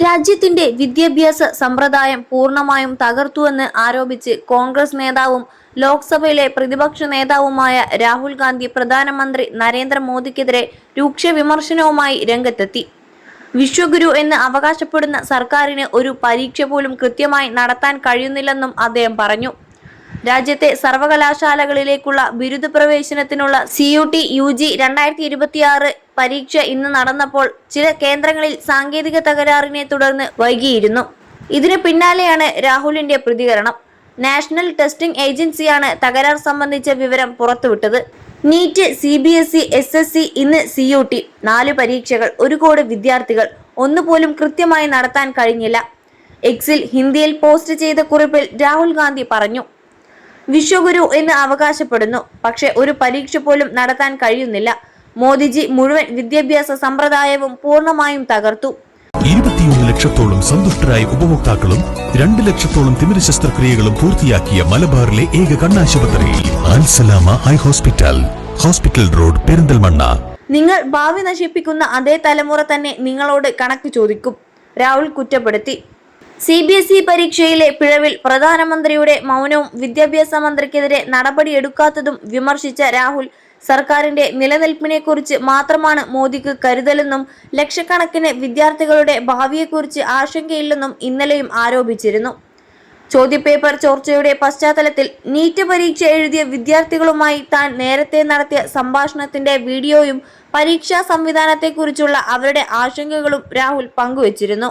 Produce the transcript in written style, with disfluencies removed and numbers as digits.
രാജ്യത്തിന്റെ വിദ്യാഭ്യാസ സമ്പ്രദായം പൂർണ്ണമായും തകർത്തുവെന്ന് ആരോപിച്ച് കോൺഗ്രസ് നേതാവും ലോക്സഭയിലെ പ്രതിപക്ഷ നേതാവുമായ രാഹുൽ ഗാന്ധി പ്രധാനമന്ത്രി നരേന്ദ്രമോദിക്കെതിരെ രൂക്ഷ വിമർശനവുമായി രംഗത്തെത്തി. വിശ്വഗുരു എന്ന് അവകാശപ്പെടുന്ന സർക്കാരിന് ഒരു പരീക്ഷ പോലും കൃത്യമായി നടത്താൻ കഴിയുന്നില്ലെന്നും അദ്ദേഹം പറഞ്ഞു. രാജ്യത്തെ സർവകലാശാലകളിലേക്കുള്ള ബിരുദ പ്രവേശനത്തിനുള്ള CUT UG 2026 പരീക്ഷ ഇന്ന് നടന്നപ്പോൾ ചില കേന്ദ്രങ്ങളിൽ സാങ്കേതിക തകരാറിനെ തുടർന്ന് വൈകിയിരുന്നു. ഇതിന് പിന്നാലെയാണ് രാഹുലിന്റെ പ്രതികരണം. നാഷണൽ ടെസ്റ്റിംഗ് ഏജൻസിയാണ് തകരാർ സംബന്ധിച്ച വിവരം പുറത്തുവിട്ടത്. നീറ്റ്, CBSE, SSC, ഇന്ന് CUT, 4 പരീക്ഷകൾ, 1 കോടി വിദ്യാർത്ഥികൾ, ഒന്നുപോലും കൃത്യമായി നടത്താൻ കഴിഞ്ഞില്ല. എക്സിൽ ഹിന്ദിയിൽ പോസ്റ്റ് ചെയ്ത കുറിപ്പിൽ രാഹുൽ ഗാന്ധി പറഞ്ഞു. വിശ്വഗുരു എന്ന് അവകാശപ്പെടുന്നു, പക്ഷെ ഒരു പരീക്ഷ പോലും നടത്താൻ കഴിയുന്നില്ല. മോദിജി മുഴുവൻ വിദ്യാഭ്യാസ സമ്പ്രദായവും പൂർണ്ണമായും തകർത്തു. 21 ലക്ഷത്തോളം സന്തുഷ്ടരായ ഉപഭോക്താക്കളും 2 ലക്ഷത്തോളം തിമിര ശസ്ത്രക്രിയകളും പൂർത്തിയാക്കിയ മലബാറിലെ ഏക കണ്ണാശുപത്രി Al Salama high hospital, hospital road, Perinthalmanna. നിങ്ങൾ ഭാവി നശിപ്പിക്കുന്ന അതേ തലമുറ തന്നെ നിങ്ങളോട് കണക്ക് ചോദിക്കും, രാഹുൽ കുറ്റപ്പെടുത്തി. CBSE പരീക്ഷയിലെ പിഴവിൽ പ്രധാനമന്ത്രിയുടെ മൗനവും വിദ്യാഭ്യാസ മന്ത്രിക്കെതിരെ നടപടിയെടുക്കാത്തതും വിമർശിച്ച രാഹുൽ, സർക്കാരിന്റെ നിലനിൽപ്പിനെക്കുറിച്ച് മാത്രമാണ് മോദിക്ക് കരുതലെന്നും ലക്ഷക്കണക്കിന് വിദ്യാർത്ഥികളുടെ ഭാവിയെക്കുറിച്ച് ആശങ്കയില്ലെന്നും ഇന്നലെയും ആരോപിച്ചിരുന്നു. ചോദ്യപേപ്പർ ചോർച്ചയുടെ പശ്ചാത്തലത്തിൽ നീറ്റ് പരീക്ഷ എഴുതിയ വിദ്യാർത്ഥികളുമായി താൻ നേരത്തെ നടത്തിയ സംഭാഷണത്തിന്റെ വീഡിയോയും പരീക്ഷാ സംവിധാനത്തെക്കുറിച്ചുള്ള അവരുടെ ആശങ്കകളും രാഹുൽ പങ്കുവച്ചിരുന്നു.